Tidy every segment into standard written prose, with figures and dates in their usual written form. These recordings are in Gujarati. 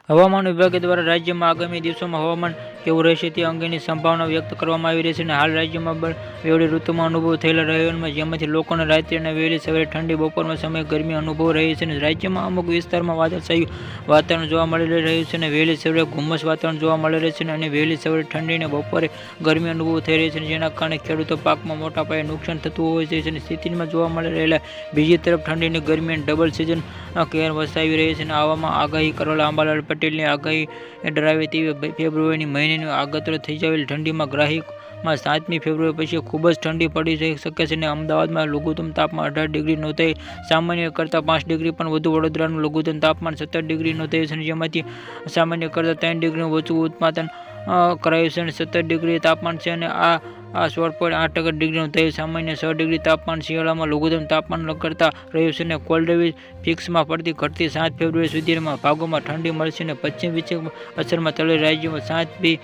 હવામાન વિભાગ દ્વારા રાજ્યમાં આગામી દિવસોમાં હવામાન કેવું રહેશે તે અંગેની સંભાવના વ્યક્ત કરવામાં આવી રહી છે. હાલ રાજ્યમાં બેવડી ઋતુમાં અનુભવ થયેલા રહ્યો જેમાંથી લોકોને રાત્રે અને વહેલી સવારે ઠંડી, બપોરના સમયે ગરમી અનુભવ રહી છે. રાજ્યમાં અમુક વિસ્તારમાં વાદળછાયું વાતાવરણ જોવા મળી રહ્યું છે અને વહેલી સવારે ધુમ્મસ વાતાવરણ જોવા મળી રહ્યું છે અને વહેલી સવારે ઠંડી અને બપોરે ગરમી અનુભવ થઈ રહી છે, જેના કારણે ખેડૂતો પાકમાં મોટા પાયે નુકસાન થતું હોય છે. સ્થિતિમાં જોવા મળી રહેલા બીજી તરફ ઠંડી અને ગરમી ડબલ સિઝન કહેર વસાવી રહી છે. આવામાં આગાહી કરેલા અંબાલાલ પટેલની આગાહી ડરાવે તેવી ફેબ્રુઆરી મહિનાની આગતરો થઈ જાવેલી ઠંડીમાં ગ્રાહકમાં 7મી ફેબ્રુઆરી પછી ખૂબ જ ઠંડી પડી શકે છે. અમદાવાદમાં લઘુત્તમ તાપમાન 18 ડિગ્રી નોંધાઈ, સામાન્ય કરતાં 5 ડિગ્રી પણ વધુ. વડોદરાનું લઘુત્તમ તાપમાન 17 ડિગ્રી નોંધાયું છે, જેમાંથી સામાન્ય કરતાં 3 ડિગ્રીનું ઓછું ઉત્પાદન કરાયું છે અને 17 ડિગ્રી તાપમાન છે અને આ 16.8 ડિગ્રી નોંધાયું. સામાન્ય 6 ડિગ્રી તાપમાન શિયાળામાં લઘુત્તમ તાપમાન કરતાં રહ્યું છે અને કોલ્ડવેવ ફિક્સમાં પડતી ઘટતી 7 ફેબ્રુઆરી સુધીમાં ભાગોમાં ઠંડી મળશે અને પશ્ચિમ વિક્ષેપ અસરમાં તળેલા રાજ્યોમાં 7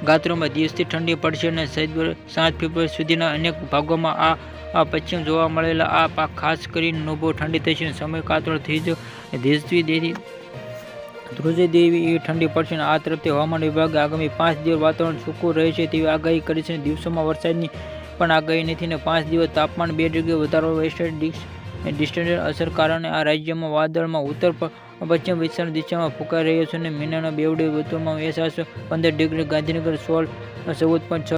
ગાત્રોમાં દિવસથી ઠંડી પડશે અને 7 ફેબ્રુઆરી સુધીના અનેક ભાગોમાં આ પશ્ચિમ જોવા મળેલા આ પાક ખાસ કરીને અનુભવ ઠંડી થશે. સમય કાતરો ધીજવી દેવી એવી ઠંડી પડશે. આ તરફથી હવામાન વિભાગે આગામી 5 દિવસ વાતાવરણ સૂકું રહેશે તેવી આગાહી કરી છે. દિવસોમાં વરસાદની પણ આગાહી નથી અને 5 દિવસ તાપમાન 2 ડિગ્રી વધારો વેસ્ટર્ન ડિસ્ટર્બન્સની અસર કારણે આ રાજ્યમાં વાદળમાં ઉત્તર પશ્ચિમ વિસ્તારની દિશામાં ફૂંકાઈ રહ્યો છે અને મીનાના બેવડી ઋતુમાં 15 ડિગ્રી, ગાંધીનગર 14.6